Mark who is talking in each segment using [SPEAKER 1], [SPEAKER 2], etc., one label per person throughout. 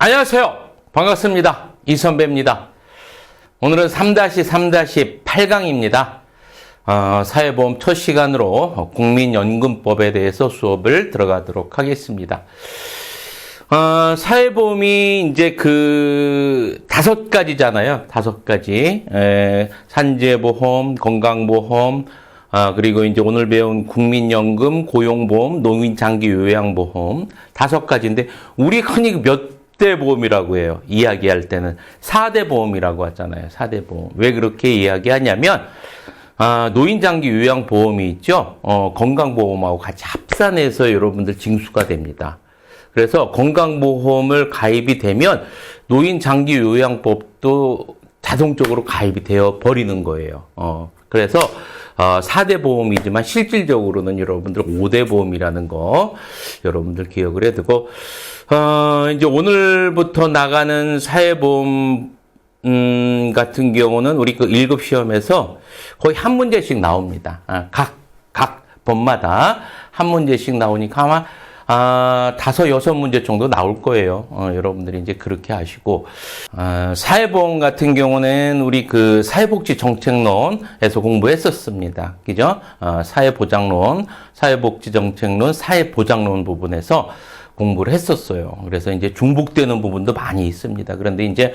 [SPEAKER 1] 안녕하세요. 반갑습니다. 이선배입니다. 오늘은 3-3-8강입니다. 사회보험 첫 시간으로 국민연금법에 대해서 수업을 들어가도록 하겠습니다. 사회보험이 이제 그 5가지잖아요. 5가지. 산재보험, 건강보험, 그리고 이제 오늘 배운 국민연금, 고용보험, 노인장기요양보험 5가지인데, 우리 흔히 몇 대 보험이라고 해요. 이야기할 때는 4대 보험이라고 하잖아요. 4대 보험. 왜 그렇게 이야기하냐면, 노인장기요양보험이 있죠. 건강보험하고 같이 합산해서 여러분들 징수가 됩니다. 그래서 건강보험을 가입이 되면 노인장기요양법도 자동적으로 가입이 되어 버리는 거예요. 그래서 4대 보험이지만 실질적으로는 여러분들 5대 보험이라는 거 여러분들 기억을 해두고, 이제 오늘부터 나가는 사회보험 같은 경우는 우리 그 1급 시험에서 거의 한 문제씩 나옵니다. 각 법마다 한 문제씩 나오니까 아마 5-6문제 정도 나올 거예요. 여러분들이 이제 그렇게 하시고, 사회보험 같은 경우는 우리 그 사회복지정책론에서 공부했었습니다. 그죠? 사회보장론, 사회복지정책론, 사회보장론 부분에서 공부를 했었어요. 그래서 이제 중복되는 부분도 많이 있습니다. 그런데 이제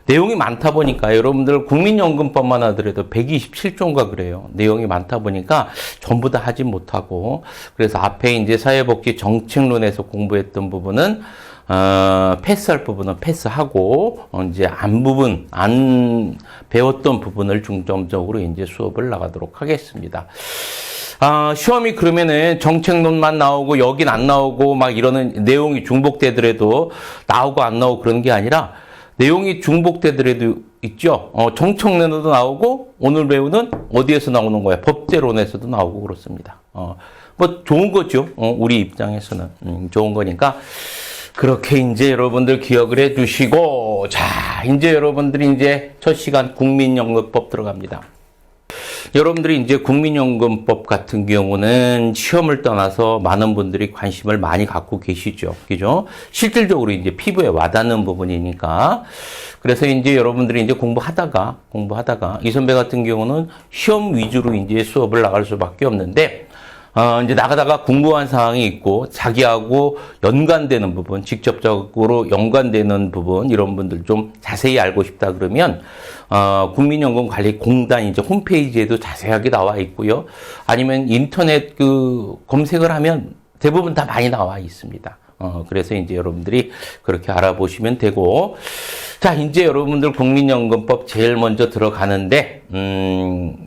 [SPEAKER 1] 내용이 많다 보니까 여러분들 국민연금법만 하더라도 127조인가 그래요. 내용이 많다 보니까 전부 다 하지 못하고, 그래서 앞에 이제 사회복지 정책론에서 공부했던 부분은 패스할 부분은 패스하고, 이제 안 배웠던 부분을 중점적으로 이제 수업을 나가도록 하겠습니다. 시험이 그러면은 정책론만 나오고 여긴 안 나오고 막 이러는 내용이 중복되더라도 나오고 안 나오고 그런 게 아니라, 내용이 중복되더라도 있죠. 정책론에도 나오고, 오늘 배우는 어디에서 나오는 거야? 법제론에서도 나오고 그렇습니다. 뭐 좋은 거죠. 우리 입장에서는 좋은 거니까 그렇게 이제 여러분들 기억을 해두시고, 자, 이제 여러분들이 이제 첫 시간 국민연금법 들어갑니다. 여러분들이 이제 국민연금법 같은 경우는 시험을 떠나서 많은 분들이 관심을 많이 갖고 계시죠. 그죠? 실질적으로 이제 피부에 와닿는 부분이니까. 그래서 이제 여러분들이 이제 공부하다가, 이 선배 같은 경우는 시험 위주로 이제 수업을 나갈 수밖에 없는데, 이제 나가다가 궁금한 사항이 있고, 자기하고 연관되는 부분, 직접적으로 연관되는 부분, 이런 분들 좀 자세히 알고 싶다 그러면, 국민연금관리공단 이제 홈페이지에도 자세하게 나와 있고요. 아니면 인터넷 검색을 하면 대부분 다 많이 나와 있습니다. 그래서 이제 여러분들이 그렇게 알아보시면 되고, 자, 이제 여러분들 국민연금법 제일 먼저 들어가는데,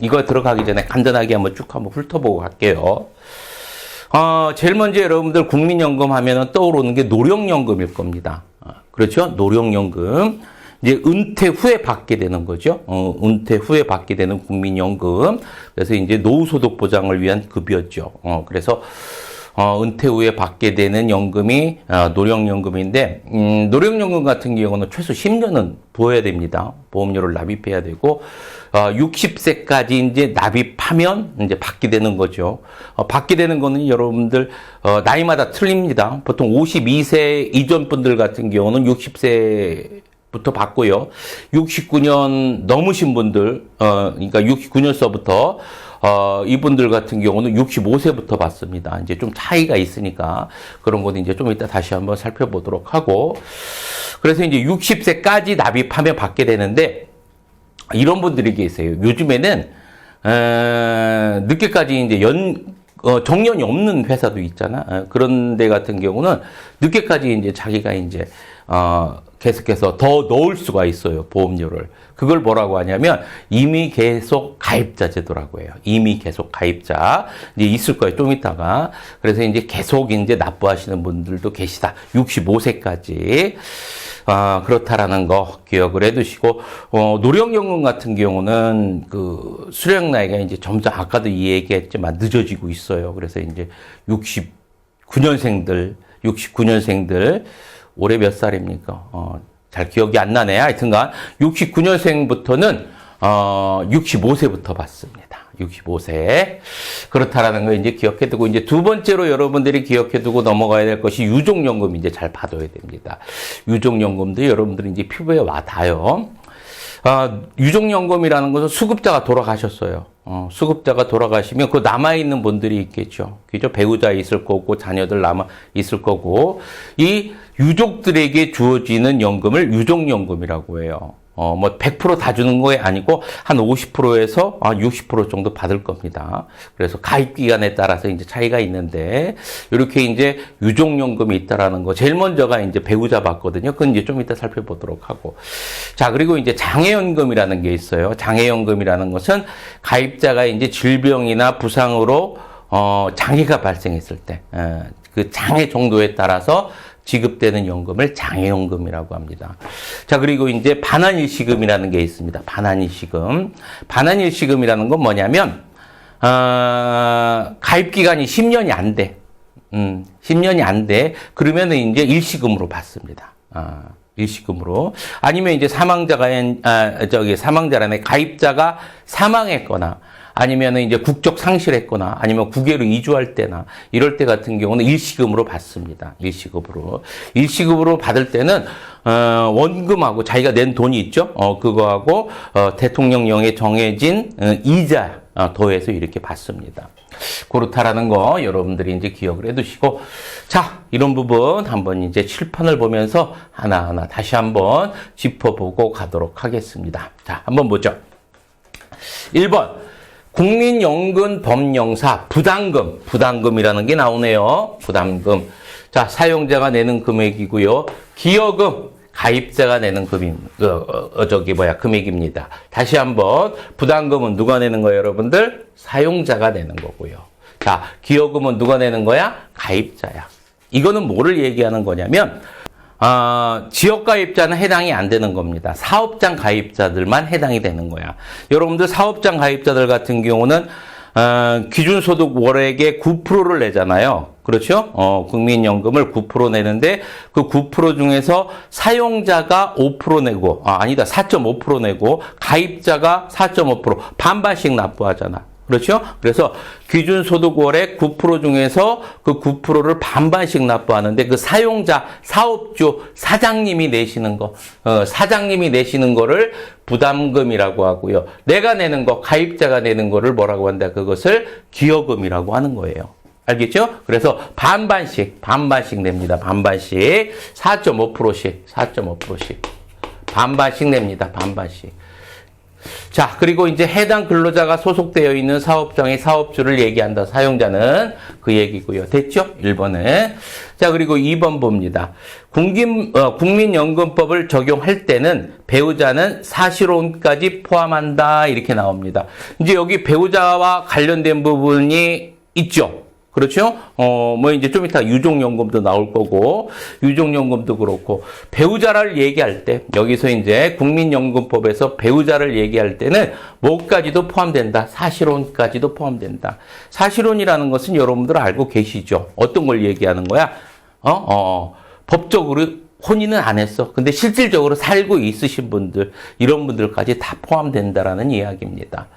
[SPEAKER 1] 이거 들어가기 전에 간단하게 한번 쭉 한번 훑어보고 갈게요. 제일 먼저 여러분들 국민연금 하면은 떠오르는 게 노령연금일 겁니다. 그렇죠? 노령연금. 이제 은퇴 후에 받게 되는 거죠. 은퇴 후에 받게 되는 국민연금. 그래서 이제 노후소득 보장을 위한 급여죠. 그래서 은퇴 후에 받게 되는 연금이 노령연금인데, 노령연금 같은 경우는 최소 10년은 부어야 됩니다. 보험료를 납입해야 되고, 60세까지 이제 납입하면 이제 받게 되는 거죠. 받게 되는 거는 여러분들 나이마다 틀립니다. 보통 52세 이전 분들 같은 경우는 60세부터 받고요. 69년 넘으신 분들, 그러니까 69년서부터 이분들 같은 경우는 65세부터 받습니다. 이제 좀 차이가 있으니까 그런 거는 이제 좀 이따 다시 한번 살펴보도록 하고, 그래서 이제 60세까지 납입하면 받게 되는데, 이런 분들이 계세요. 요즘에는 늦게까지 이제 정년이 없는 회사도 있잖아. 그런 데 같은 경우는 늦게까지 이제 자기가 이제 계속해서 더 넣을 수가 있어요, 보험료를. 그걸 뭐라고 하냐면 임의 계속 가입자 제도라고 해요. 임의 계속 가입자. 이제 있을 거예요, 좀 있다가. 그래서 이제 계속 이제 납부하시는 분들도 계시다. 65세까지. 그렇다라는 거 기억을 해 두시고, 노령연금 같은 경우는 그 수령 나이가 이제 점점 아까도 이 얘기했지만 늦어지고 있어요. 그래서 이제 69년생들, 올해 몇 살입니까? 잘 기억이 안 나네. 하여튼간 69년생부터는 65세부터 받습니다. 65세. 그렇다라는 거 이제 기억해 두고, 이제 두 번째로 여러분들이 기억해 두고 넘어가야 될 것이 유족연금 이제 잘 받아야 됩니다. 유족연금도 여러분들이 이제 피부에 와 닿아요. 유족연금이라는 것은 수급자가 돌아가셨어요. 수급자가 돌아가시면 그 남아있는 분들이 있겠죠. 그죠? 배우자 있을 거고, 자녀들 남아 있을 거고, 이 유족들에게 주어지는 연금을 유족연금이라고 해요. 뭐 100% 다 주는 거 아니고 한 50%에서 60% 정도 받을 겁니다. 그래서 가입 기간에 따라서 이제 차이가 있는데 이렇게 이제 유족연금이 있다라는 거 제일 먼저가 이제 배우자 받거든요. 그건 이제 좀 이따 살펴보도록 하고. 자, 그리고 이제 장애연금이라는 게 있어요. 장애연금이라는 것은 가입자가 이제 질병이나 부상으로 장애가 발생했을 때 그 장애 정도에 따라서 지급되는 연금을 장애연금이라고 합니다. 자, 그리고 이제 반환일시금이라는 게 있습니다. 반환일시금. 반환일시금이라는 건 뭐냐면, 가입기간이 10년이 안 돼. 10년이 안 돼. 그러면은 이제 일시금으로 받습니다. 일시금으로. 아니면 이제 사망자라네, 가입자가 사망했거나, 아니면은 이제 국적 상실했거나 아니면 국외로 이주할 때나 이럴 때 같은 경우는 일시금으로 받습니다. 일시금으로 받을 때는 원금하고 자기가 낸 돈이 있죠. 그거하고 대통령령에 정해진 이자 더해서 이렇게 받습니다. 그렇다라는 거 여러분들이 이제 기억을 해두시고, 자, 이런 부분 한번 이제 칠판을 보면서 하나하나 다시 한번 짚어보고 가도록 하겠습니다. 자, 한번 보죠. 1번. 국민연금법령사 부담금이라는 게 나오네요. 부담금. 자, 사용자가 내는 금액이고요. 기여금, 가입자가 내는 금액입니다. 다시 한번, 부담금은 누가 내는 거예요, 여러분들? 사용자가 내는 거고요. 자, 기여금은 누가 내는 거야? 가입자야. 이거는 뭐를 얘기하는 거냐면, 지역가입자는 해당이 안 되는 겁니다. 사업장 가입자들만 해당이 되는 거야. 여러분들 사업장 가입자들 같은 경우는 기준소득 월액의 9%를 내잖아요. 그렇죠? 국민연금을 9% 내는데 그 9% 중에서 사용자가 5% 내고, 4.5% 내고 가입자가 4.5% 반반씩 납부하잖아. 그렇죠? 그래서 기준소득월의 9% 중에서 그 9%를 반반씩 납부하는데 그 사용자, 사업주, 사장님이 내시는 거, 사장님이 내시는 거를 부담금이라고 하고요. 내가 내는 거, 가입자가 내는 거를 뭐라고 한다? 그것을 기여금이라고 하는 거예요. 알겠죠? 그래서 반반씩 냅니다. 반반씩. 4.5%씩. 반반씩 냅니다. 반반씩. 자, 그리고 이제 해당 근로자가 소속되어 있는 사업장의 사업주를 얘기한다. 사용자는 그 얘기고요. 됐죠? 1번에. 자, 그리고 2번 봅니다. 국민연금법을 적용할 때는 배우자는 사실혼까지 포함한다. 이렇게 나옵니다. 이제 여기 배우자와 관련된 부분이 있죠? 그렇죠? 뭐 이제 좀 이따 유족연금도 나올 거고, 유족연금도 그렇고, 배우자를 얘기할 때, 여기서 이제 국민연금법에서 배우자를 얘기할 때는 뭐까지도 포함된다. 사실혼까지도 포함된다. 사실혼이라는 것은 여러분들 알고 계시죠? 어떤 걸 얘기하는 거야? 법적으로 혼인은 안 했어. 근데 실질적으로 살고 있으신 분들, 이런 분들까지 다 포함된다라는 이야기입니다.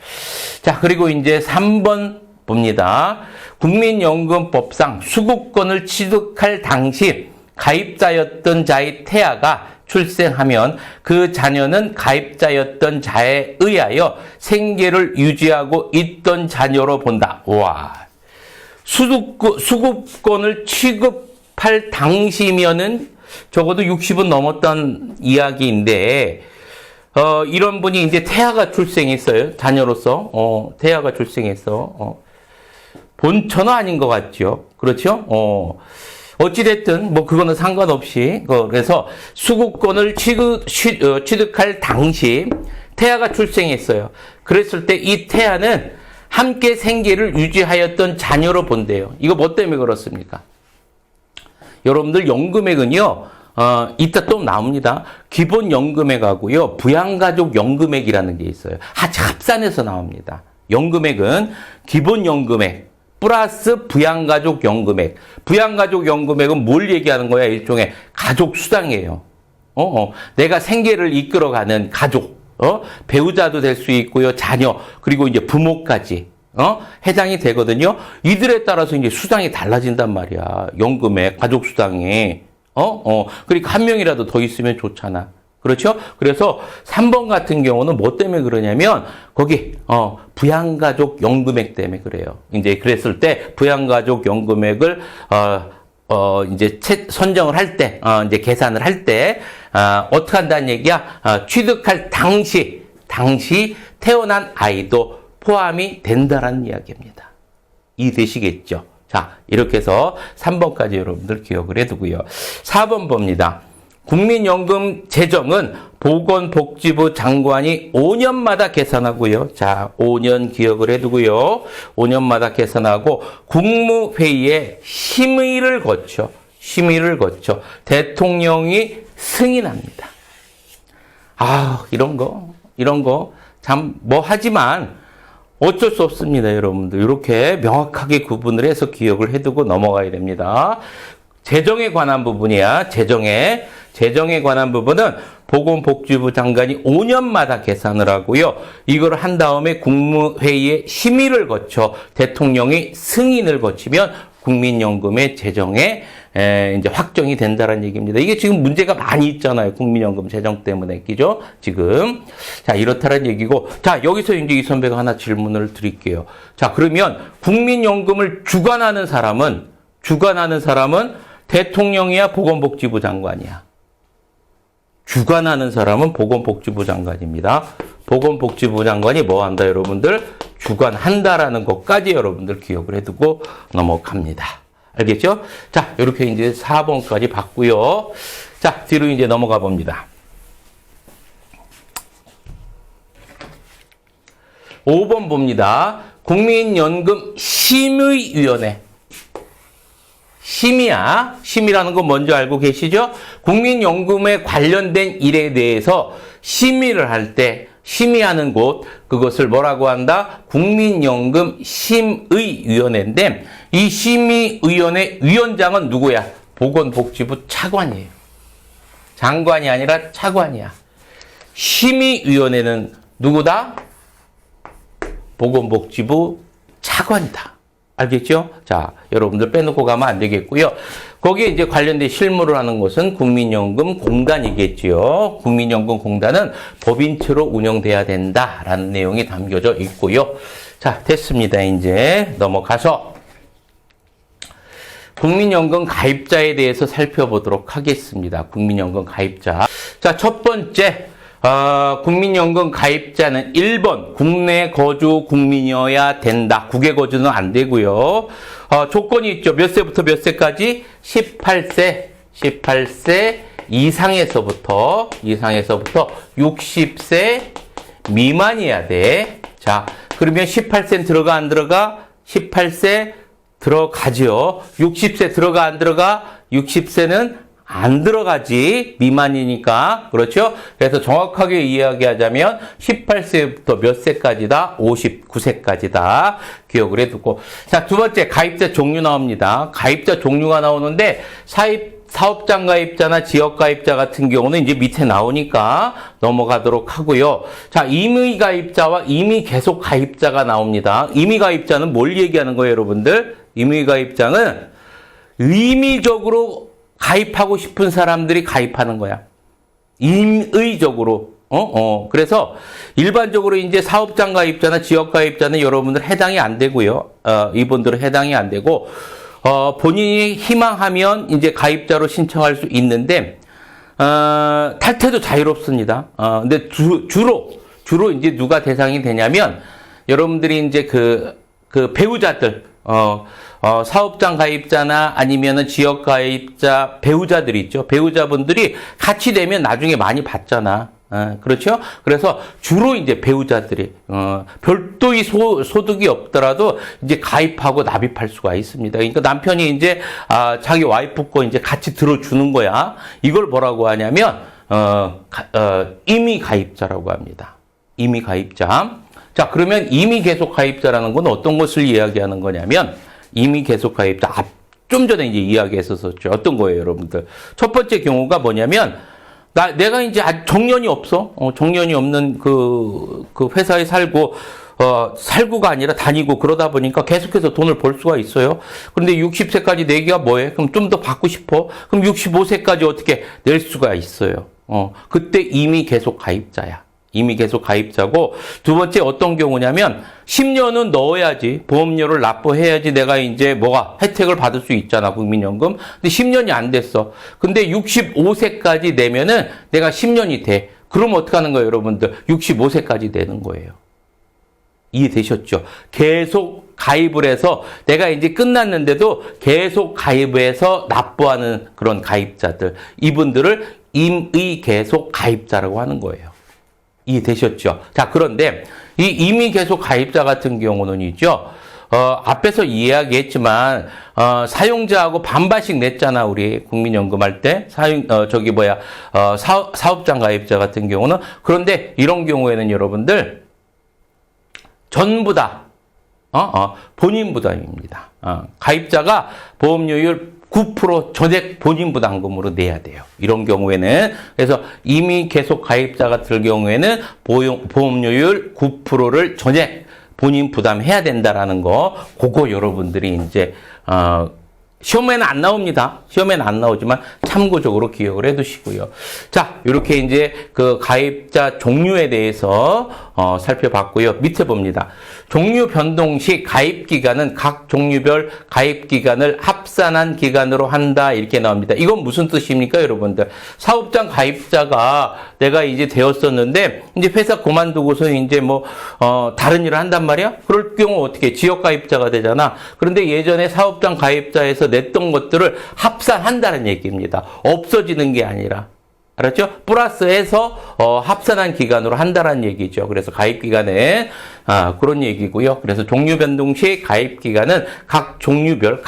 [SPEAKER 1] 자, 그리고 이제 3번 봅니다. 국민연금법상 수급권을 취득할 당시 가입자였던 자의 태아가 출생하면 그 자녀는 가입자였던 자에 의하여 생계를 유지하고 있던 자녀로 본다. 와, 수급권을 취급할 당시면은 적어도 60은 넘었던 이야기인데, 이런 분이 이제 태아가 출생했어요. 자녀로서. 태아가 출생했어. 본처는 아닌 것 같죠. 그렇죠? 어찌됐든, 뭐, 그거는 상관없이. 그래서 수급권을 취득할 당시 태아가 출생했어요. 그랬을 때 이 태아는 함께 생계를 유지하였던 자녀로 본대요. 이거 뭐 때문에 그렇습니까? 여러분들 연금액은요, 이따 또 나옵니다. 기본 연금액하고요, 부양가족 연금액이라는 게 있어요. 합산해서 나옵니다. 연금액은 기본 연금액 플러스 부양가족 연금액. 부양가족 연금액은 뭘 얘기하는 거야? 일종의 가족 수당이에요. 내가 생계를 이끌어가는 가족. 배우자도 될 수 있고요. 자녀, 그리고 이제 부모까지. 해당이 되거든요. 이들에 따라서 이제 수당이 달라진단 말이야. 연금에, 가족수당에. 그러니까 한 명이라도 더 있으면 좋잖아. 그렇죠? 그래서 3번 같은 경우는 뭐 때문에 그러냐면, 거기, 부양가족 연금액 때문에 그래요. 이제 그랬을 때, 부양가족 연금액을, 이제 선정을 할 때, 이제 계산을 할 때, 어떻게 한다는 얘기야? 취득할 당시 태어난 아이도 포함이 된다라는 이야기입니다. 이해되시겠죠? 자, 이렇게 해서 3번까지 여러분들 기억을 해두고요. 4번 봅니다. 국민연금 재정은 보건복지부 장관이 5년마다 계산하고요. 자, 5년 기억을 해두고요. 5년마다 계산하고 국무회의에 심의를 거쳐 대통령이 승인합니다. 이런 거 참 하지만 어쩔 수 없습니다, 여러분들. 이렇게 명확하게 구분을 해서 기억을 해두고 넘어가야 됩니다. 재정에 관한 부분이야. 재정에 관한 부분은 보건복지부 장관이 5년마다 계산을 하고요. 이걸 한 다음에 국무회의에 심의를 거쳐 대통령이 승인을 거치면 국민연금의 재정에 이제 확정이 된다는 얘기입니다. 이게 지금 문제가 많이 있잖아요. 국민연금 재정 때문에. 그죠? 지금. 자, 이렇다는 얘기고. 자, 여기서 이제 이 선배가 하나 질문을 드릴게요. 자, 그러면 국민연금을 주관하는 사람은 대통령이야, 보건복지부 장관이야? 주관하는 사람은 보건복지부 장관입니다. 보건복지부 장관이 뭐 한다, 여러분들? 주관한다라는 것까지 여러분들 기억을 해두고 넘어갑니다. 알겠죠? 자, 이렇게 이제 4번까지 봤고요. 자, 뒤로 이제 넘어가 봅니다. 5번 봅니다. 국민연금 심의위원회. 심의야. 심의라는 거 먼저 알고 계시죠? 국민연금에 관련된 일에 대해서 심의를 할 때 심의하는 곳, 그것을 뭐라고 한다? 국민연금 심의위원회인데, 이 심의위원회 위원장은 누구야? 보건복지부 차관이에요. 장관이 아니라 차관이야. 심의위원회는 누구다? 보건복지부 차관이다. 알겠죠? 자, 여러분들 빼놓고 가면 안 되겠고요. 거기에 이제 관련된 실무를 하는 것은 국민연금공단이겠지요. 국민연금공단은 법인체로 운영돼야 된다라는 내용이 담겨져 있고요. 자, 됐습니다. 이제 넘어가서 국민연금 가입자에 대해서 살펴보도록 하겠습니다. 국민연금 가입자. 자, 첫 번째. 국민연금 가입자는 1번 국내 거주 국민이어야 된다. 국외 거주는 안 되고요. 조건이 있죠. 몇 세부터 몇 세까지? 18세 이상에서부터 60세 미만이어야 돼. 자, 그러면 18세는 들어가 안 들어가? 18세 들어가죠. 60세 들어가 안 들어가? 60세는 안 들어가지. 미만이니까. 그렇죠? 그래서 정확하게 이야기하자면 18세부터 몇 세까지다? 59세까지다. 기억을 해두고. 자, 두 번째 가입자 종류 나옵니다. 가입자 종류가 나오는데 사업장 가입자나 지역 가입자 같은 경우는 이제 밑에 나오니까 넘어가도록 하고요. 자, 임의 가입자와 임의 계속 가입자가 나옵니다. 임의 가입자는 뭘 얘기하는 거예요, 여러분들? 임의 가입자는 의미적으로 가입하고 싶은 사람들이 가입하는 거야. 임의적으로. 그래서 일반적으로 이제 사업장 가입자나 지역 가입자는 여러분들 해당이 안 되고요. 이분들은 해당이 안 되고, 본인이 희망하면 이제 가입자로 신청할 수 있는데, 탈퇴도 자유롭습니다. 근데 주로 이제 누가 대상이 되냐면, 여러분들이 이제 그 배우자들, 사업장 가입자나 아니면은 지역 가입자 배우자들이 있죠. 배우자분들이 같이 되면 나중에 많이 받잖아. 그렇죠? 그래서 주로 이제 배우자들이, 별도의 소득이 없더라도 이제 가입하고 납입할 수가 있습니다. 그러니까 남편이 이제, 자기 와이프 거 이제 같이 들어주는 거야. 이걸 뭐라고 하냐면, 임의 가입자라고 합니다. 임의 가입자. 자, 그러면 임의 계속 가입자라는 건 어떤 것을 이야기하는 거냐면, 임의 계속 가입자, 좀 전에 이제 이야기했었죠. 어떤 거예요, 여러분들? 첫 번째 경우가 뭐냐면, 내가 이제 정년이 없어. 정년이 없는 그 회사에 살고, 살고가 아니라 다니고 그러다 보니까 계속해서 돈을 벌 수가 있어요. 그런데 60세까지 내기가 뭐해? 그럼 좀 더 받고 싶어? 그럼 65세까지 어떻게 낼 수가 있어요? 그때 이미 계속 가입자야. 이미 계속 가입자고, 두 번째 어떤 경우냐면 10년은 넣어야지, 보험료를 납부해야지 내가 이제 혜택을 받을 수 있잖아, 국민연금. 근데 10년이 안 됐어. 근데 65세까지 내면은 내가 10년이 돼. 그럼 어떡하는 거예요, 여러분들? 65세까지 내는 거예요. 이해되셨죠? 계속 가입을 해서 내가 이제 끝났는데도 계속 가입해서 납부하는 그런 가입자들, 이분들을 임의 계속 가입자라고 하는 거예요. 이해되셨죠? 자, 그런데 이 임의 계속 가입자 같은 경우는 있죠. 앞에서 이야기했지만 사용자하고 반반씩 냈잖아, 우리 국민연금 할 때. 사업장 가입자 같은 경우는. 그런데 이런 경우에는 여러분들 전부 다 본인 부담입니다. 가입자가 보험료율 9% 전액 본인 부담금으로 내야 돼요. 이런 경우에는. 그래서 이미 계속 가입자 같은 경우에는 보험료율 9%를 전액 본인 부담해야 된다라는 거, 그거 여러분들이 이제 시험에는 안 나옵니다. 시험에는 안 나오지만 참고적으로 기억을 해두시고요. 자, 이렇게 이제 그 가입자 종류에 대해서 살펴봤고요. 밑에 봅니다. 종류 변동 시 가입 기간은 각 종류별 가입 기간을 합산한 기간으로 한다, 이렇게 나옵니다. 이건 무슨 뜻입니까, 여러분들? 사업장 가입자가 내가 이제 되었었는데 이제 회사 그만두고서 이제 다른 일을 한단 말이야? 그럴 경우 어떻게? 지역 가입자가 되잖아. 그런데 예전에 사업장 가입자에서 냈던 것들을 합산한다는 얘기입니다. 없어지는 게 아니라. 알았죠? 플러스해서 합산한 기간으로 한다는 얘기죠. 그래서 가입 기간은 그런 얘기고요. 그래서 종류 변동 시 가입 기간은 각 종류별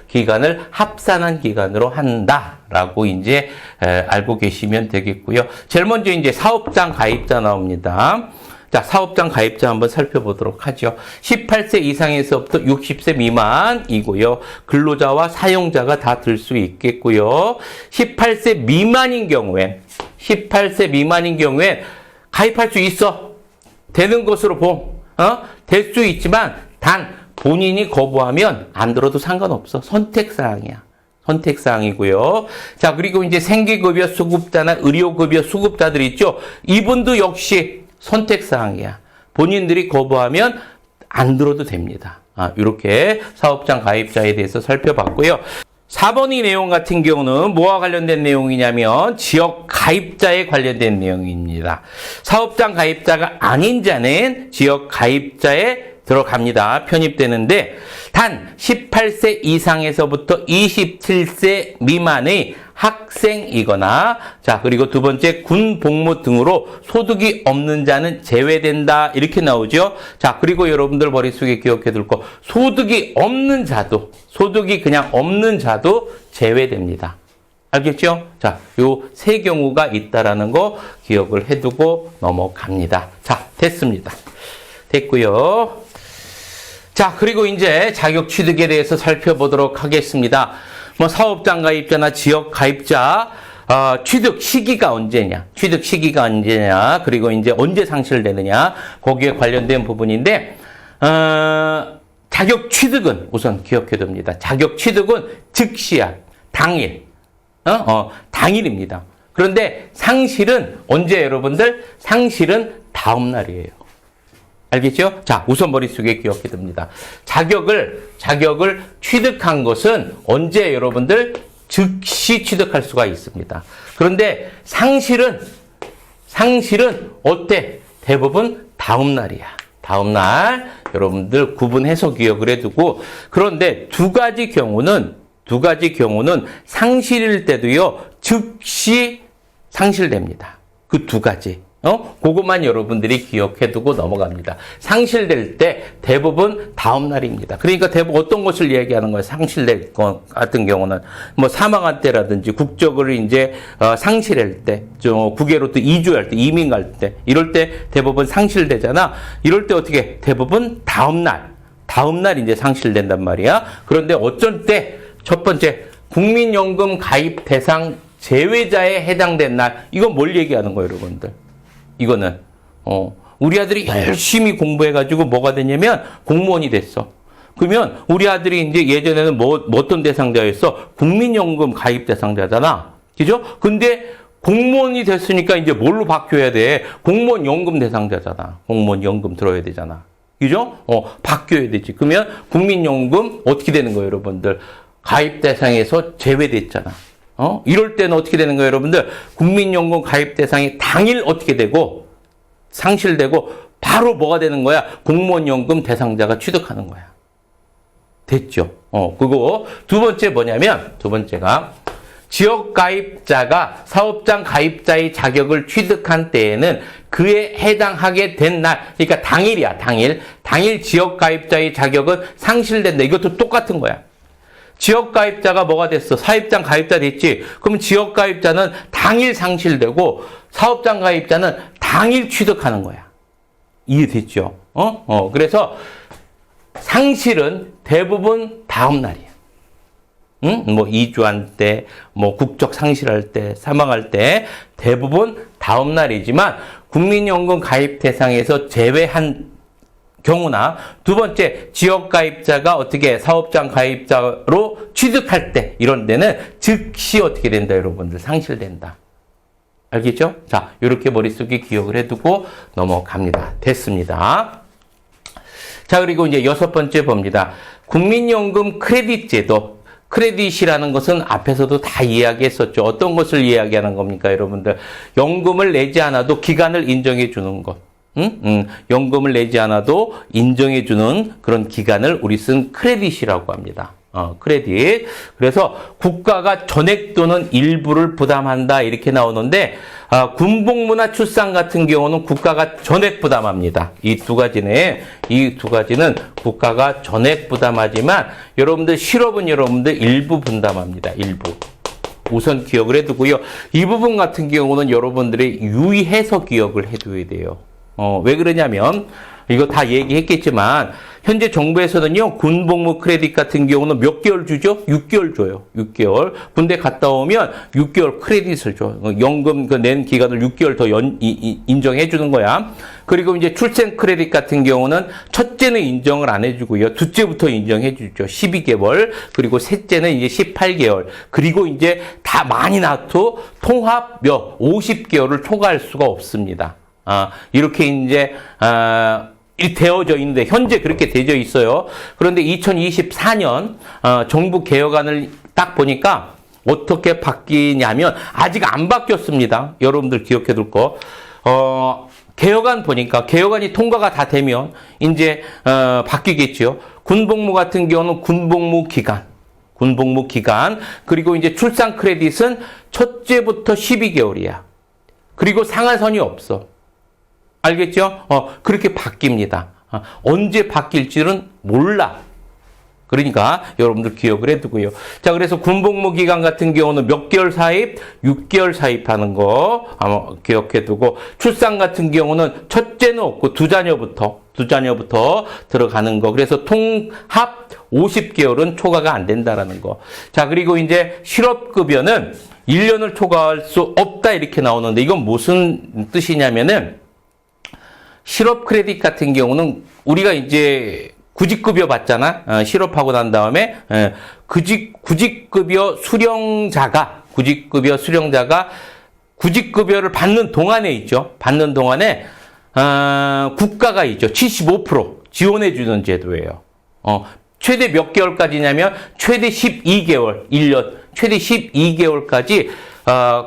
[SPEAKER 1] 기간을 합산한 기간으로 한다라고 이제 알고 계시면 되겠고요. 제일 먼저 이제 사업장 가입자 나옵니다. 자, 사업장 가입자 한번 살펴보도록 하죠. 18세 이상에서부터 60세 미만이고요. 근로자와 사용자가 다 들 수 있겠고요. 18세 미만인 경우엔 가입할 수 있어. 되는 것으로 될 수 있지만 단 본인이 거부하면 안 들어도 상관없어. 선택사항이야. 선택사항이고요. 자, 그리고 이제 생계급여 수급자나 의료급여 수급자들 있죠. 이분도 역시 선택사항이야. 본인들이 거부하면 안 들어도 됩니다. 이렇게 사업장 가입자에 대해서 살펴봤고요. 4번의 내용 같은 경우는 뭐와 관련된 내용이냐면 지역 가입자에 관련된 내용입니다. 사업장 가입자가 아닌 자는 지역 가입자에 들어갑니다. 편입되는데 단 18세 이상에서부터 27세 미만의 학생이거나, 자, 그리고 두 번째 군 복무 등으로 소득이 없는 자는 제외된다, 이렇게 나오죠. 자, 그리고 여러분들 머릿속에 기억해 둘 거, 소득이 그냥 없는 자도 제외됩니다. 알겠죠? 자, 요 세 경우가 있다라는 거 기억을 해두고 넘어갑니다. 자, 됐습니다. 됐고요. 자, 그리고 이제 자격 취득에 대해서 살펴보도록 하겠습니다. 사업장 가입자나 지역 가입자, 취득 시기가 언제냐, 그리고 이제 언제 상실되느냐, 거기에 관련된 부분인데, 자격 취득은 우선 기억해 둡니다. 자격 취득은 즉시야. 당일. 당일입니다. 그런데 상실은 언제, 여러분들? 상실은 다음 날이에요. 알겠죠? 자, 우선 머릿속에 기억해 둡니다. 자격을 취득한 것은 언제, 여러분들? 즉시 취득할 수가 있습니다. 그런데 상실은 어때? 대부분 다음 날이야. 다음 날 여러분들 구분해서 기억을 해두고, 그런데 두 가지 경우는 상실일 때도요, 즉시 상실됩니다. 그 두 가지. 그것만 여러분들이 기억해두고 넘어갑니다. 상실될 때 대부분 다음 날입니다. 그러니까 대부분 어떤 것을 얘기하는 거예요? 상실될 것 같은 경우는 사망한 때라든지 국적을 이제 상실할 때, 국외로 이주할 때, 이민 갈 때, 이럴 때 대부분 상실되잖아. 이럴 때 어떻게? 대부분 다음 날 이제 상실된단 말이야. 그런데 어쩔 때 첫 번째 국민연금 가입 대상 제외자에 해당된 날. 이건 뭘 얘기하는 거예요, 여러분들? 이거는 우리 아들이 열심히 공부해가지고 뭐가 됐냐면 공무원이 됐어. 그러면 우리 아들이 이제 예전에는 뭐 어떤 대상자였어? 국민연금 가입 대상자잖아. 그죠? 근데 공무원이 됐으니까 이제 뭘로 바뀌어야 돼? 공무원 연금 대상자잖아. 공무원 연금 들어야 되잖아. 그죠? 바뀌어야 되지. 그러면 국민연금 어떻게 되는 거예요, 여러분들? 가입 대상에서 제외됐잖아. 이럴 때는 어떻게 되는 거예요, 여러분들? 국민연금 가입 대상이 당일 어떻게 되고 상실되고 바로 뭐가 되는 거야? 공무원 연금 대상자가 취득하는 거야. 됐죠? 그거 두 번째 뭐냐면 두 번째가 지역 가입자가 사업장 가입자의 자격을 취득한 때에는 그에 해당하게 된 날, 그러니까 당일이야, 당일. 당일 지역 가입자의 자격은 상실된다. 이것도 똑같은 거야. 지역 가입자가 뭐가 됐어? 사업장 가입자 됐지? 그럼 지역 가입자는 당일 상실되고 사업장 가입자는 당일 취득하는 거야. 이해됐죠? 그래서 상실은 대부분 다음 날이야. 응? 뭐 이주한 때, 뭐 국적 상실할 때, 사망할 때 대부분 다음 날이지만 국민연금 가입 대상에서 제외한 경우나 두 번째 지역 가입자가 어떻게 사업장 가입자로 취득할 때 이런 데는 즉시 어떻게 된다, 여러분들? 상실된다. 알겠죠? 자, 이렇게 머릿속에 기억을 해두고 넘어갑니다. 됐습니다. 자, 그리고 이제 여섯 번째 봅니다. 국민연금 크레딧 제도. 크레딧이라는 것은 앞에서도 다 이야기했었죠. 어떤 것을 이야기하는 겁니까, 여러분들? 연금을 내지 않아도 기간을 인정해 주는 것. 연금을 내지 않아도 인정해 주는 그런 기간을 우리 쓴 크레딧이라고 합니다. 크레딧. 그래서 국가가 전액 또는 일부를 부담한다 이렇게 나오는데 군복무나 출산 같은 경우는 국가가 전액 부담합니다. 이 두 가지는 국가가 전액 부담하지만 여러분들 실업은 여러분들 일부 분담합니다. 일부. 우선 기억을 해두고요. 이 부분 같은 경우는 여러분들이 유의해서 기억을 해둬야 돼요. 왜 그러냐면 이거 다 얘기했겠지만 현재 정부에서는요, 군복무 크레딧 같은 경우는 몇 개월 주죠? 6개월 줘요. 6개월. 군대 갔다 오면 6개월 크레딧을 줘. 연금 낸 기간을 6개월 더 인정해 주는 거야. 그리고 이제 출생 크레딧 같은 경우는 첫째는 인정을 안 해주고요. 둘째부터 인정해 주죠. 12개월. 그리고 셋째는 이제 18개월. 그리고 이제 다 많이 낳아도 통합 50개월을 초과할 수가 없습니다. 이렇게 이제, 되어져 있는데, 현재 그렇게 되어져 있어요. 그런데 2024년, 정부 개혁안을 딱 보니까 어떻게 바뀌냐면, 아직 안 바뀌었습니다. 여러분들 기억해 둘 거. 개혁안 보니까, 개혁안이 통과가 다 되면, 이제, 바뀌겠죠. 군복무 같은 경우는 군복무 기간, 그리고 이제 출산 크레딧은 첫째부터 12개월이야. 그리고 상한선이 없어. 알겠죠? 그렇게 바뀝니다. 언제 바뀔지는 몰라. 그러니까 여러분들 기억을 해두고요. 자, 그래서 군복무 기간 같은 경우는 몇 개월 사입? 6개월 사입하는 거 아마 기억해두고, 출산 같은 경우는 첫째는 없고 두 자녀부터 들어가는 거. 그래서 통합 50개월은 초과가 안 된다라는 거. 자, 그리고 이제 실업급여는 1년을 초과할 수 없다 이렇게 나오는데, 이건 무슨 뜻이냐면은, 실업 크레딧 같은 경우는 우리가 이제 구직급여 받잖아. 실업하고 난 다음에 구직급여 수령자가 구직급여를 받는 동안에 있죠. 받는 동안에 국가가 있죠. 75% 지원해 주는 제도예요. 최대 몇 개월까지냐면 최대 12개월, 1년, 최대 12개월까지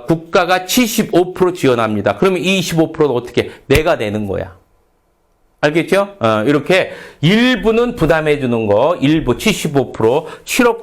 [SPEAKER 1] 국가가 75% 지원합니다. 그러면 이 25%는 어떻게? 내가 내는 거야. 알겠죠? 이렇게 일부는 부담해 주는 거, 일부 75%, 실업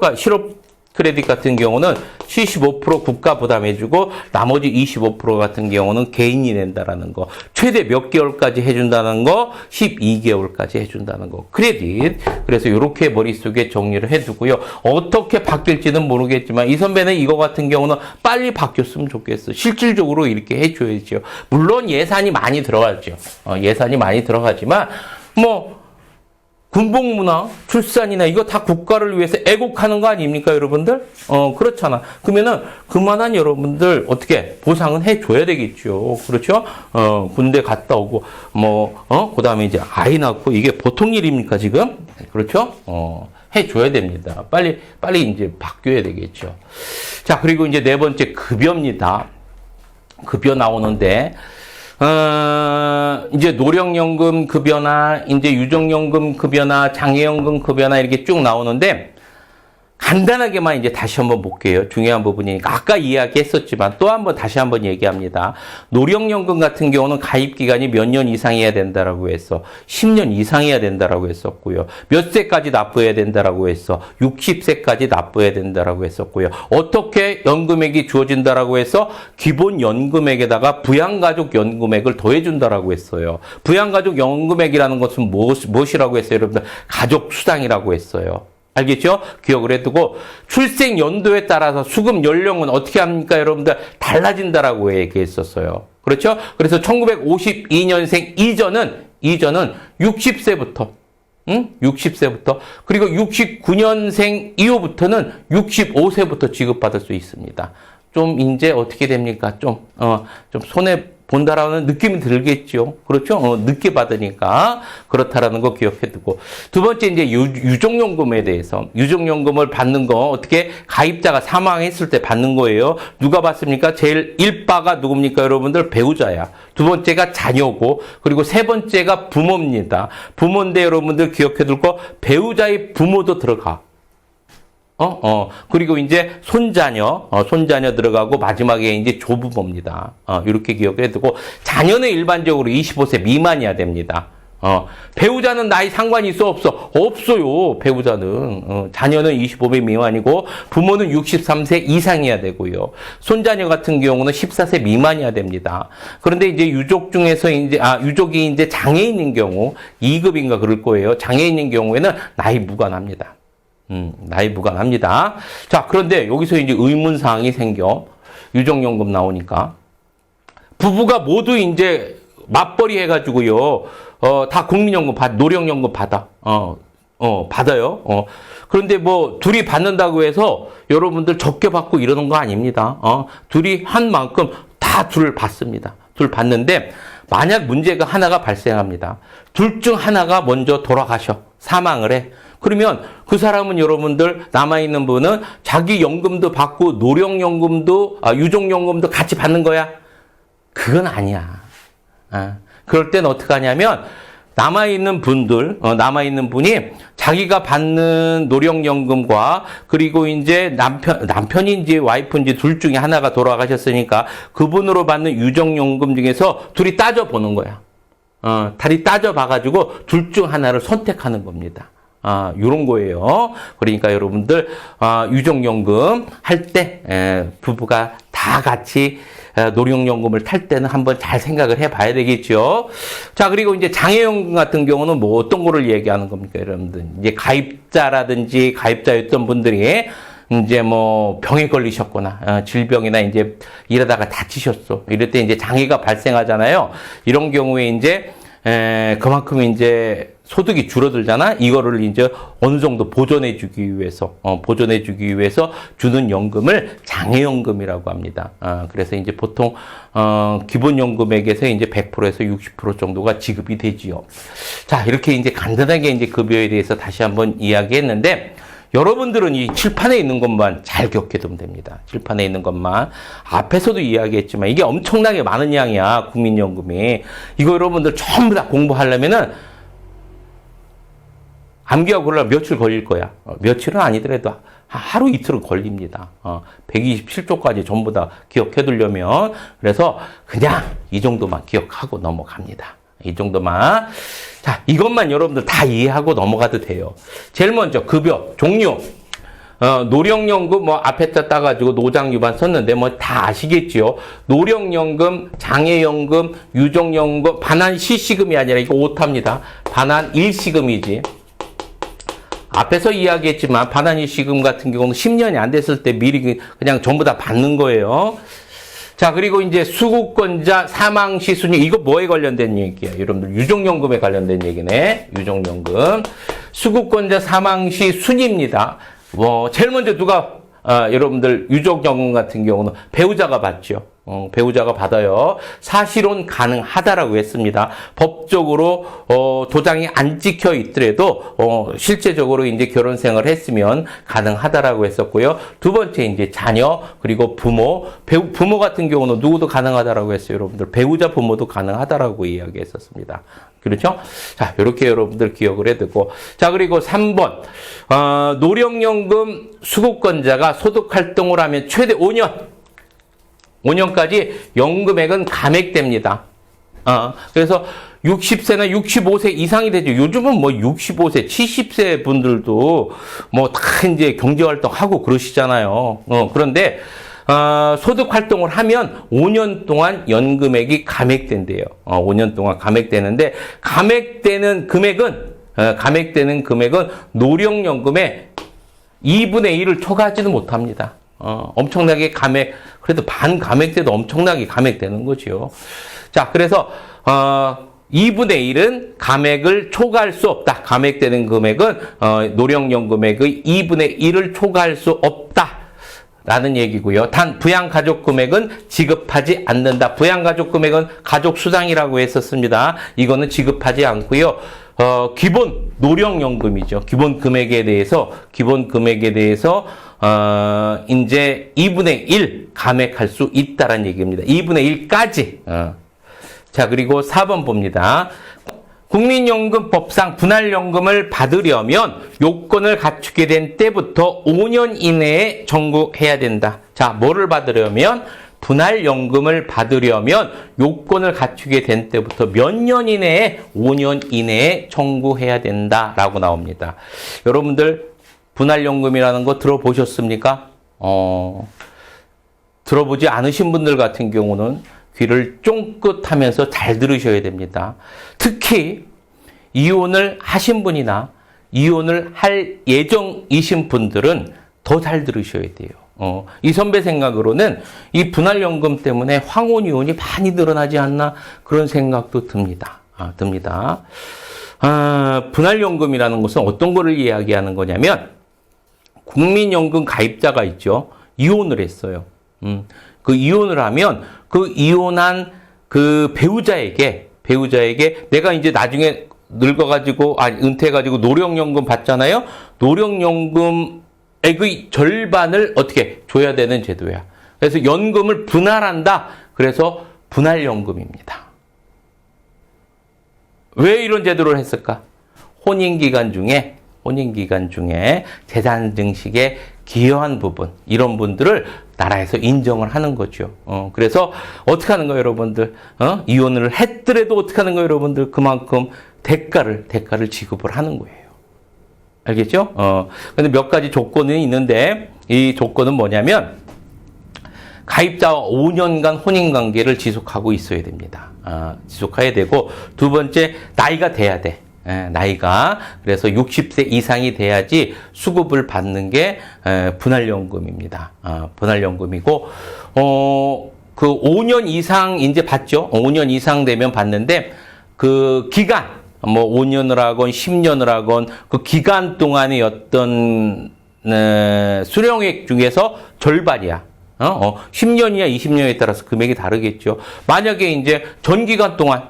[SPEAKER 1] 크레딧 같은 경우는 75% 국가 부담해 주고 나머지 25% 같은 경우는 개인이 낸다라는 거. 최대 몇 개월까지 해 준다는 거, 12개월까지 해 준다는 거. 크레딧. 그래서 이렇게 머릿속에 정리를 해 두고요. 어떻게 바뀔지는 모르겠지만 이 선배는 이거 같은 경우는 빨리 바뀌었으면 좋겠어. 실질적으로 이렇게 해 줘야죠. 물론 예산이 많이 들어가죠. 예산이 많이 들어가지만 뭐 군복무나 출산이나 이거 다 국가를 위해서 애국하는 거 아닙니까, 여러분들? 그렇잖아. 그러면은 그만한 여러분들 어떻게 보상은 해줘야 되겠죠. 그렇죠? 군대 갔다 오고 그다음에 이제 아이 낳고 이게 보통 일입니까, 지금? 그렇죠? 해줘야 됩니다. 빨리 이제 바뀌어야 되겠죠. 자, 그리고 이제 네 번째 급여입니다. 급여 나오는데, 이제 노령연금 급여나, 이제 유족연금 급여나, 장애연금 급여나 이렇게 쭉 나오는데, 간단하게만 이제 다시 한번 볼게요. 중요한 부분이니까. 아까 이야기했었지만 또 한번 다시 한번 얘기합니다. 노령연금 같은 경우는 가입 기간이 몇 년 이상이어야 된다라고 했어. 10년 이상이어야 된다라고 했었고요. 몇 세까지 납부해야 된다라고 했어. 60세까지 납부해야 된다라고 했었고요. 어떻게 연금액이 주어진다라고 해서 기본 연금액에다가 부양가족 연금액을 더해준다라고 했어요. 부양가족 연금액이라는 것은 무엇이라고 했어요, 여러분들? 가족 수당이라고 했어요. 알겠죠? 기억을 해두고 출생 연도에 따라서 수급 연령은 어떻게 합니까, 여러분들? 달라진다라고 얘기했었어요. 그렇죠? 그래서 1952년생 이전은 60세부터 60세부터 그리고 69년생 이후부터는 65세부터 지급받을 수 있습니다. 좀 이제 어떻게 됩니까? 좀 손해 본다라는 느낌이 들겠죠. 그렇죠? 늦게 받으니까 그렇다라는 거 기억해두고 두 번째 이제 유족연금에 대해서 유족연금을 받는 거 어떻게 가입자가 사망했을 때 받는 거예요. 누가 받습니까? 제일 1바가 누굽니까, 여러분들? 배우자야. 두 번째가 자녀고 그리고 세 번째가 부모입니다. 부모인데 여러분들 기억해둘 거 배우자의 부모도 들어가. 그리고 이제 손자녀 들어가고 마지막에 이제 조부모입니다. 이렇게 기억해 두고 자녀는 일반적으로 25세 미만이어야 됩니다. 배우자는 나이 상관이 있어 없어? 없어요. 배우자는. 자녀는 25세 미만이고 부모는 63세 이상이어야 되고요. 손자녀 같은 경우는 14세 미만이어야 됩니다. 그런데 이제 유족 중에서 유족이 이제 장애인인 경우 2급인가 그럴 거예요. 장애인인 경우에는 나이 무관합니다. 나이 무관합니다. 자, 그런데 여기서 이제 의문사항이 생겨. 유족연금 나오니까. 부부가 모두 이제 맞벌이 해가지고요. 다 국민연금 노령연금 받아. 받아요. 그런데 둘이 받는다고 해서 여러분들 적게 받고 이러는 거 아닙니다. 둘이 한 만큼 다 둘 받습니다. 둘 받는데 만약 문제가 하나가 발생합니다. 둘 중 하나가 먼저 돌아가셔. 사망을 해. 그러면 그 사람은 여러분들 남아있는 분은 자기 연금도 받고 노령연금도 유족연금도 같이 받는 거야? 그건 아니야. 그럴 땐 어떻게 하냐면 남아있는 분이 자기가 받는 노령연금과 그리고 이제 남편인지 와이프인지 둘 중에 하나가 돌아가셨으니까 그분으로 받는 유족연금 중에서 둘이 따져보는 거야. 다리 따져봐가지고 둘 중 하나를 선택하는 겁니다. 요런 거예요. 그러니까 여러분들, 유족연금 할 때, 부부가 다 같이 노령연금을 탈 때는 한번 잘 생각을 해 봐야 되겠죠. 자, 그리고 이제 장애연금 같은 경우는 어떤 거를 얘기하는 겁니까, 여러분들? 이제 가입자라든지 가입자였던 분들이 이제 병에 걸리셨거나, 질병이나 이제 일하다가 다치셨어. 이럴 때 이제 장애가 발생하잖아요. 이런 경우에 이제, 그만큼 이제 소득이 줄어들잖아? 이거를 이제 어느 정도 보존해주기 위해서 주는 연금을 장애연금이라고 합니다. 그래서 이제 보통, 기본연금액에서 이제 100%에서 60% 정도가 지급이 되지요. 자, 이렇게 이제 간단하게 이제 급여에 대해서 다시 한번 이야기했는데, 여러분들은 이 칠판에 있는 것만 잘 기억해두면 됩니다. 칠판에 있는 것만. 앞에서도 이야기했지만 이게 엄청나게 많은 양이야, 국민연금이. 이거 여러분들 전부 다 공부하려면은 암기하고 그러려면 며칠 걸릴 거야. 며칠은 아니더라도 하루 이틀은 걸립니다. 127조까지 전부 다 기억해두려면. 그래서 그냥 이 정도만 기억하고 넘어갑니다. 이 정도만. 자, 이것만 여러분들 다 이해하고 넘어가도 돼요. 제일 먼저 급여, 종류. 노령연금 앞에다 따가지고 노장 유반 썼는데 다 아시겠지요. 노령연금, 장애연금, 유족연금, 반환 실시금이 아니라 이거 오타입니다. 반환 일시금이지. 앞에서 이야기했지만 반환 일시금 같은 경우는 10년이 안 됐을 때 미리 그냥 전부 다 받는 거예요. 자, 그리고 이제 수급권자 사망 시 순위, 이거 뭐에 관련된 얘기야? 여러분들, 유족연금에 관련된 얘기네. 유족연금. 수급권자 사망 시 순위입니다. 제일 먼저 누가, 여러분들, 유족연금 같은 경우는 배우자가 받죠. 배우자가 받아요. 사실혼 가능하다라고 했습니다. 법적으로 도장이 안 찍혀 있더라도 실제적으로 이제 결혼 생활을 했으면 가능하다라고 했었고요. 두 번째 이제 자녀 그리고 부모 같은 경우는 누구도 가능하다라고 했어요. 여러분들 배우자 부모도 가능하다라고 이야기했었습니다. 그렇죠? 자, 이렇게 여러분들 기억을 해두고. 자, 그리고 3번. 노령연금 수급권자가 소득활동을 하면 최대 5년까지 연금액은 감액됩니다. 그래서 60세나 65세 이상이 되죠. 요즘은 뭐 65세, 70세 분들도 뭐 다 이제 경제활동 하고 그러시잖아요. 그런데, 소득 활동을 하면 5년 동안 연금액이 감액된대요. 5년 동안 감액되는데, 감액되는 금액은 노령연금의 2분의 1을 초과하지는 못합니다. 엄청나게 그래도 반 감액돼도 엄청나게 감액되는 거죠. 자, 그래서, 2분의 1은 감액을 초과할 수 없다. 감액되는 금액은, 노령연금액의 2분의 1을 초과할 수 없다. 라는 얘기고요. 단, 부양가족 금액은 지급하지 않는다. 부양가족 금액은 가족수당이라고 했었습니다. 이거는 지급하지 않고요. 기본 노령연금이죠. 기본 금액에 대해서, 이제 2분의 1 감액할 수 있다라는 얘기입니다. 2분의 1까지. 자, 그리고 4번 봅니다. 국민연금법상 분할연금을 받으려면 요건을 갖추게 된 때부터 5년 이내에 청구해야 된다. 자, 뭐를 받으려면? 분할연금을 받으려면 요건을 갖추게 된 때부터 몇 년 이내에 5년 이내에 청구해야 된다라고 나옵니다. 여러분들 분할연금이라는 거 들어보셨습니까? 들어보지 않으신 분들 같은 경우는 귀를 쫑긋하면서 잘 들으셔야 됩니다. 특히 이혼을 하신 분이나 이혼을 할 예정이신 분들은 더 잘 들으셔야 돼요. 이 선배 생각으로는 이 분할연금 때문에 황혼 이혼이 많이 늘어나지 않나 그런 생각도 듭니다. 분할연금이라는 것은 어떤 거를 이야기하는 거냐면 국민연금 가입자가 있죠. 이혼을 했어요. 그 이혼을 하면 그 이혼한 그 배우자에게 내가 이제 나중에 늙어가지고 은퇴해가지고 노령연금 받잖아요. 노령연금액의 절반을 어떻게 줘야 되는 제도야. 그래서 연금을 분할한다. 그래서 분할연금입니다. 왜 이런 제도를 했을까? 혼인기간 중에 재산 증식에 기여한 부분, 이런 분들을 나라에서 인정을 하는 거죠. 그래서 어떻게 하는 거예요, 여러분들? 이혼을 했더라도 어떻게 하는 거예요, 여러분들? 그만큼 대가를 지급을 하는 거예요. 알겠죠? 근데 몇 가지 조건이 있는데, 이 조건은 뭐냐면, 가입자와 5년간 혼인 관계를 지속하고 있어야 됩니다. 지속해야 되고, 두 번째, 나이가 돼야 돼. 나이가. 그래서 60세 이상이 돼야지 수급을 받는 게 분할연금입니다. 분할연금이고, 그 5년 이상 이제 받죠. 5년 이상 되면 받는데, 그 기간, 뭐 5년을 하건 10년을 하건 그 기간 동안의 어떤 수령액 중에서 절반이야. 10년이야 20년에 따라서 금액이 다르겠죠. 만약에 이제 전 기간 동안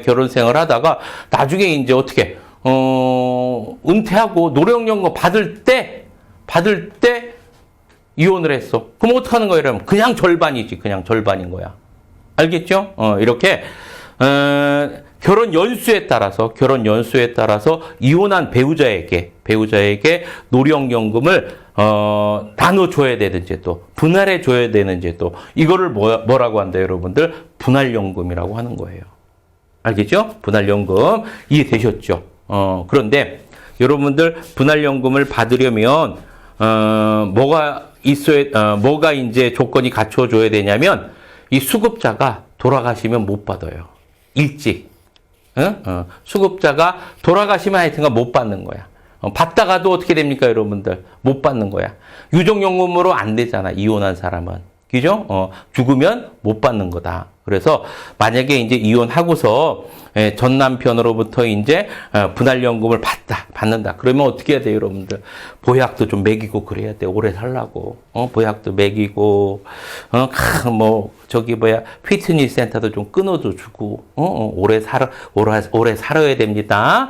[SPEAKER 1] 결혼 생활 하다가 나중에 이제 어떻게 은퇴하고 노령연금 받을 때 이혼을 했어. 그럼 어떻게 하는 거예요? 이러면 그냥 절반이지. 그냥 절반인 거야. 알겠죠? 이렇게 결혼 연수에 따라서 이혼한 배우자에게 노령연금을 나눠줘야 되는 제도, 분할해줘야 되는 제도, 이거를 뭐라고 한다, 여러분들? 분할연금이라고 하는 거예요. 알겠죠? 분할연금. 이해되셨죠? 그런데 여러분들 분할연금을 받으려면 뭐가 이제 조건이 갖춰줘야 되냐면 이 수급자가 돌아가시면 못 받아요. 일찍. 수급자가 돌아가시면 하여튼간 못 받는 거야. 받다가도 어떻게 됩니까, 여러분들? 못 받는 거야. 유족연금으로 안 되잖아, 이혼한 사람은. 그죠? 죽으면 못 받는 거다. 그래서 만약에 이제 이혼하고서 전 남편으로부터 이제 분할연금을 받는다. 그러면 어떻게 해야 돼요, 여러분들? 보약도 좀 먹이고 그래야 돼. 오래 살라고. 보약도 먹이고, 피트니스 센터도 좀 끊어도 주고, 오래 살아야 됩니다.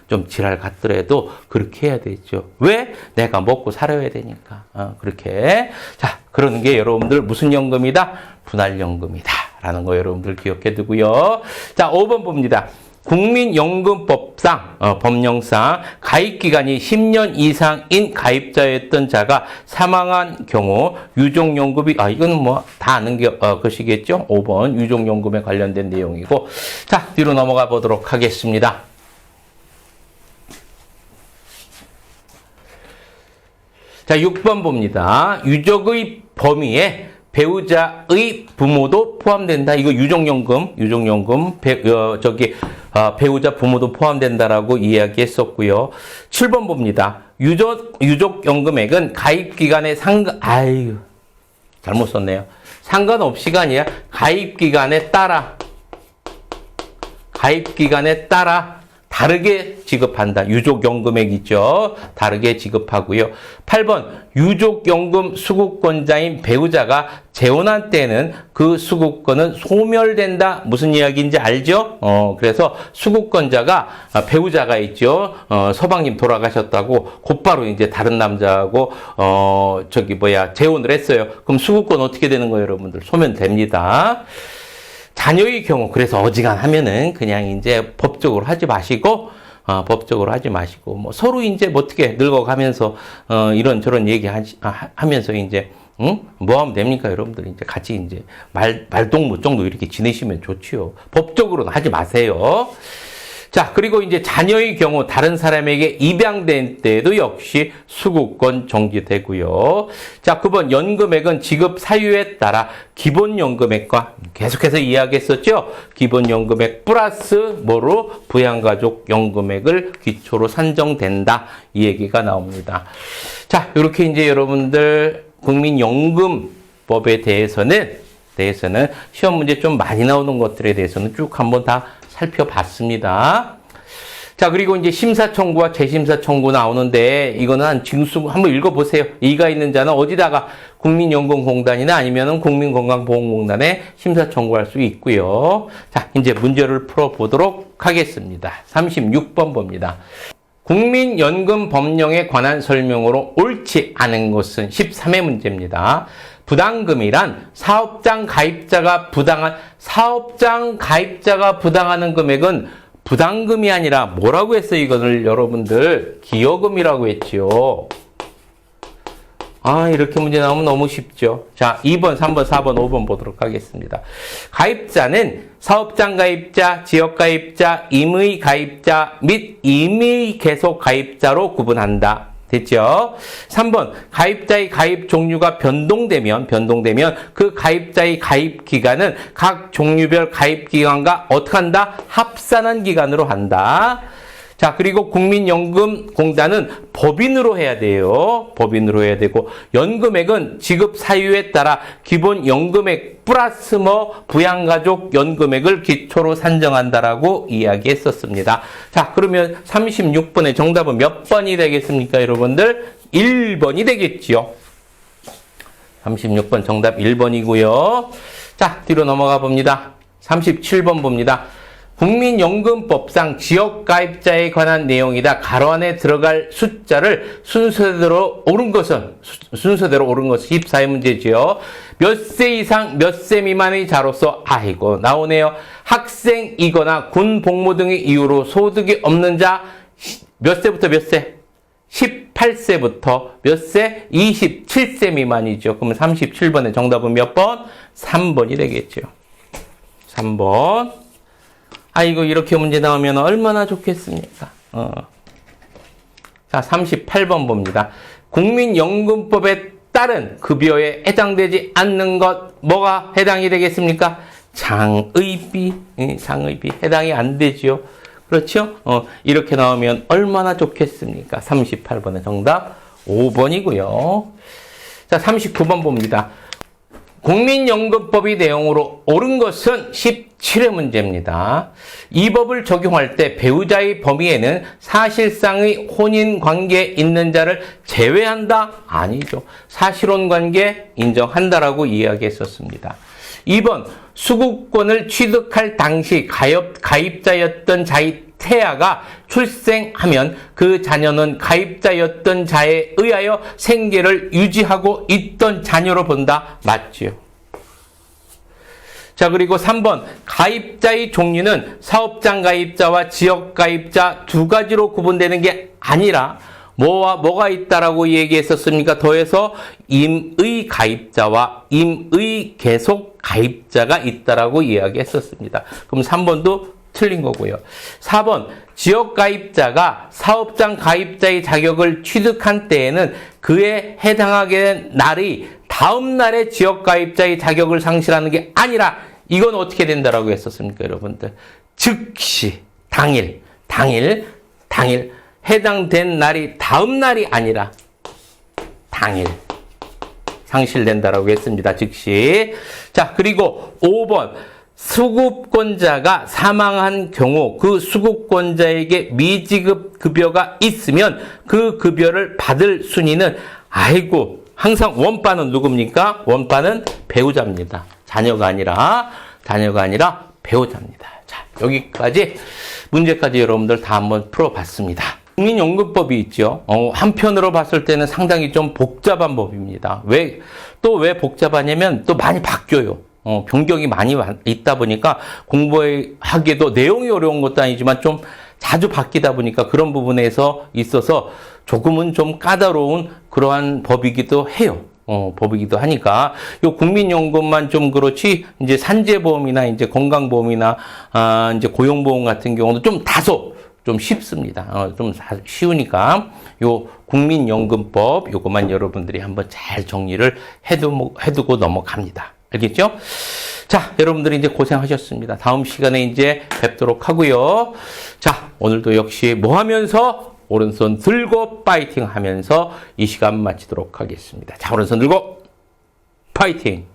[SPEAKER 1] 좀 지랄 같더라도 그렇게 해야 되죠. 왜? 내가 먹고 살아야 되니까. 그렇게. 자, 그러는 게 여러분들 무슨 연금이다? 분할연금이다. 라는 거 여러분들 기억해 두고요. 자, 5번 봅니다. 국민연금법상, 법령상 가입기간이 10년 이상인 가입자였던 자가 사망한 경우 유족연금이, 이거는 뭐 다 아는 것이겠죠? 5번 유족연금에 관련된 내용이고. 자, 뒤로 넘어가 보도록 하겠습니다. 자, 6번 봅니다. 유족의 범위에 배우자의 부모도 포함된다. 이거 유족연금, 배우자 부모도 포함된다라고 이야기했었고요. 7번 봅니다. 유족연금액은 가입기간에 잘못 썼네요. 상관없이가 아니라 가입기간에 따라 다르게 지급한다. 유족연금액 있죠. 다르게 지급하고요. 8번 유족연금 수급권자인 배우자가 재혼한 때는 그 수급권은 소멸된다. 무슨 이야기인지 알죠? 그래서 수급권자가 배우자가 있죠. 서방님 돌아가셨다고 곧바로 이제 다른 남자하고 재혼을 했어요. 그럼 수급권 어떻게 되는 거예요, 여러분들? 소멸됩니다. 자녀의 경우, 그래서 어지간하면은 그냥 이제 법적으로 하지 마시고, 뭐 서로 이제 어떻게 늙어가면서, 이런저런 하면서 이제, 뭐 하면 됩니까, 여러분들? 이제 같이 이제 말동무 정도 이렇게 지내시면 좋지요. 법적으로는 하지 마세요. 자, 그리고 이제 자녀의 경우 다른 사람에게 입양된 때에도 역시 수급권 정지되고요. 자, 9번 연금액은 지급 사유에 따라 기본연금액과 계속해서 이야기했었죠. 기본연금액 플러스 뭐로 부양가족 연금액을 기초로 산정된다. 이 얘기가 나옵니다. 자, 이렇게 이제 여러분들 국민연금법에 대해서는 시험 문제 좀 많이 나오는 것들에 대해서는 쭉 한번 다 살펴봤습니다. 자, 그리고 이제 심사 청구와 재심사 청구 나오는데 이거는 징수 한번 읽어보세요. 이의가 있는 자는 어디다가 국민연금공단이나 아니면은 국민건강보험공단에 심사 청구할 수 있고요. 자, 이제 문제를 풀어보도록 하겠습니다. 36번 봅니다. 국민연금 법령에 관한 설명으로 옳지 않은 것은 13회 문제입니다. 부담금이란 사업장 가입자가 부당하는 금액은 부담금이 아니라 뭐라고 했어요? 이거를 여러분들 기여금이라고 했지요. 이렇게 문제 나오면 너무 쉽죠. 자, 2번, 3번, 4번, 5번 보도록 하겠습니다. 가입자는 사업장 가입자, 지역 가입자, 임의 가입자 및 임의 계속 가입자로 구분한다. 됐죠? 3번 가입자의 가입 종류가 변동되면 그 가입자의 가입 기간은 각 종류별 가입 기간과 어떻게 한다? 합산한 기간으로 한다. 자, 그리고 국민연금공단은 법인으로 해야 돼요. 법인으로 해야 되고, 연금액은 지급 사유에 따라 기본 연금액 플러스 부양가족 연금액을 기초로 산정한다라고 이야기했었습니다. 자, 그러면 36번의 정답은 몇 번이 되겠습니까, 여러분들? 1번이 되겠지요. 36번 정답 1번이고요. 자, 뒤로 넘어가 봅니다. 37번 봅니다. 국민연금법상 지역가입자에 관한 내용이다. 가로 안에 들어갈 숫자를 순서대로 옳은 것은 14의 문제지요. 몇 세 이상 몇 세 미만의 자로서 나오네요. 학생이거나 군 복무 등의 이유로 소득이 없는 자 몇 세부터 몇 세? 18세부터 몇 세? 27세 미만이죠. 그러면 37번의 정답은 몇 번? 3번이 되겠죠. 3번. 이렇게 문제 나오면 얼마나 좋겠습니까? 자, 38번 봅니다. 국민연금법에 따른 급여에 해당되지 않는 것, 뭐가 해당이 되겠습니까? 장의비 해당이 안 되죠. 그렇죠? 이렇게 나오면 얼마나 좋겠습니까? 38번의 정답 5번이고요. 자, 39번 봅니다. 국민연금법이 내용으로 옳은 것은 17회 문제입니다. 이 법을 적용할 때 배우자의 범위에는 사실상의 혼인 관계에 있는 자를 제외한다? 아니죠. 사실혼 관계 인정한다라고 이야기했었습니다. 2번, 수급권을 취득할 당시 가입자였던 자의 태아가 출생하면 그 자녀는 가입자였던 자에 의하여 생계를 유지하고 있던 자녀로 본다. 맞지요? 자, 그리고 3번, 가입자의 종류는 사업장 가입자와 지역 가입자 두 가지로 구분되는 게 아니라 뭐와 뭐가 있다라고 얘기했었습니까? 더해서 임의 가입자와 임의 계속 가입자가 있다라고 이야기했었습니다. 그럼 3번도 틀린 거고요. 4번, 지역 가입자가 사업장 가입자의 자격을 취득한 때에는 그에 해당하게 된 날이 다음 날에 지역 가입자의 자격을 상실하는 게 아니라 이건 어떻게 된다라고 했었습니까, 여러분들? 즉시, 당일 해당된 날이 다음 날이 아니라 당일 상실된다라고 했습니다. 즉시. 자, 그리고 5번. 수급권자가 사망한 경우 그 수급권자에게 미지급 급여가 있으면 그 급여를 받을 순위는 항상 원빠는 누굽니까? 원빠는 배우자입니다. 자녀가 아니라 배우자입니다. 자, 여기까지 문제까지 여러분들 다 한번 풀어봤습니다. 국민연금법이 있죠. 한편으로 봤을 때는 상당히 좀 복잡한 법입니다. 왜 복잡하냐면 또 많이 바뀌어요. 변경이 많이 있다 보니까 공부하기도 내용이 어려운 것도 아니지만 좀 자주 바뀌다 보니까 그런 부분에서 있어서 조금은 좀 까다로운 그러한 법이기도 해요. 법이기도 하니까 요 국민연금만 좀 그렇지 이제 산재보험이나 이제 건강보험이나 이제 고용보험 같은 경우는 좀 다소 좀 쉽습니다. 좀 쉬우니까 요 국민연금법 요것만 여러분들이 한번 잘 정리를 해두고 넘어갑니다. 알겠죠? 자, 여러분들이 이제 고생하셨습니다. 다음 시간에 이제 뵙도록 하고요. 자, 오늘도 역시 뭐 하면서? 오른손 들고 파이팅 하면서 이 시간 마치도록 하겠습니다. 자, 오른손 들고 파이팅!